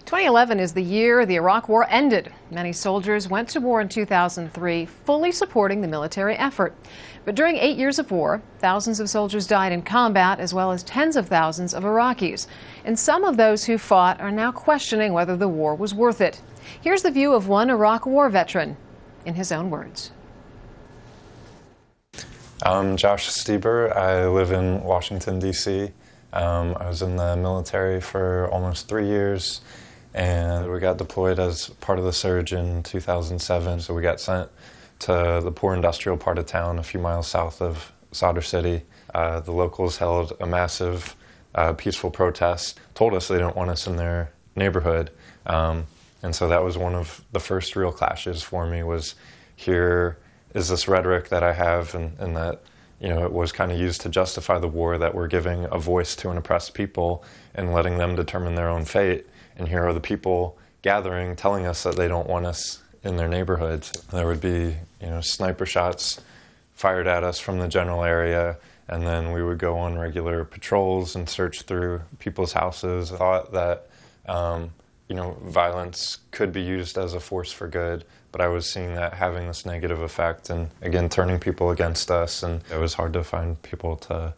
2011 is the year the Iraq War ended. Many soldiers went to war in 2003, fully supporting the military effort. But during 8 years of war, thousands of soldiers died in combat, as well as tens of thousands of Iraqis. And some of those who fought are now questioning whether the war was worth it. Here's the view of one Iraq War veteran, in his own words. I'm Josh Stieber. I live in Washington, D.C. I was in the military for almost 3 years, and we got deployed as part of the surge in 2007. So we got sent to the poor industrial part of town a few miles south of Sadr City. The locals held a massive peaceful protest, told us they didn't want us in their neighborhood. And so that was one of the first real clashes for me. Was here is this rhetoric that I have, and that, you know, it was kind of used to justify the war, that we're giving a voice to an oppressed people and letting them determine their own fate. And here are the people gathering, telling us that they don't want us in their neighborhoods. There would be, you know, sniper shots fired at us from the general area, and then we would go on regular patrols and search through people's houses. I thought that, you know, violence could be used as a force for good, but I was seeing that having this negative effect and, again, turning people against us. And it was hard to find people to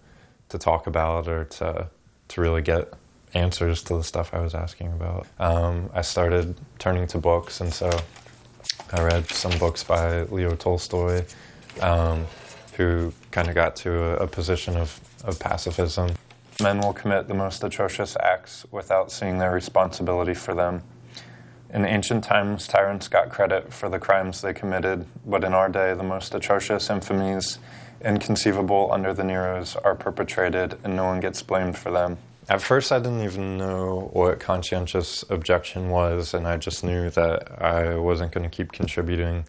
talk about or to really get answers to the stuff I was asking about. I started turning to books, and so I read some books by Leo Tolstoy, who kind of got to a position of pacifism. Men will commit the most atrocious acts without seeing their responsibility for them. In ancient times, tyrants got credit for the crimes they committed, but in our day, the most atrocious infamies inconceivable under the Neros are perpetrated, and no one gets blamed for them. At first, I didn't even know what conscientious objection was, and I just knew that I wasn't going to keep contributing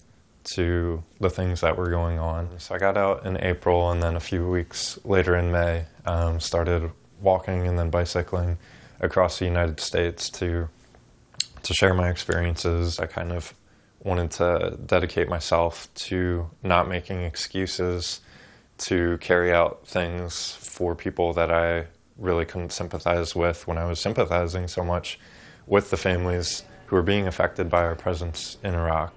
to the things that were going on. So I got out in April, and then a few weeks later in May, started walking and then bicycling across the United States to share my experiences. I kind of wanted to dedicate myself to not making excuses, to carry out things for people that I really couldn't sympathize with when I was sympathizing so much with the families who were being affected by our presence in Iraq.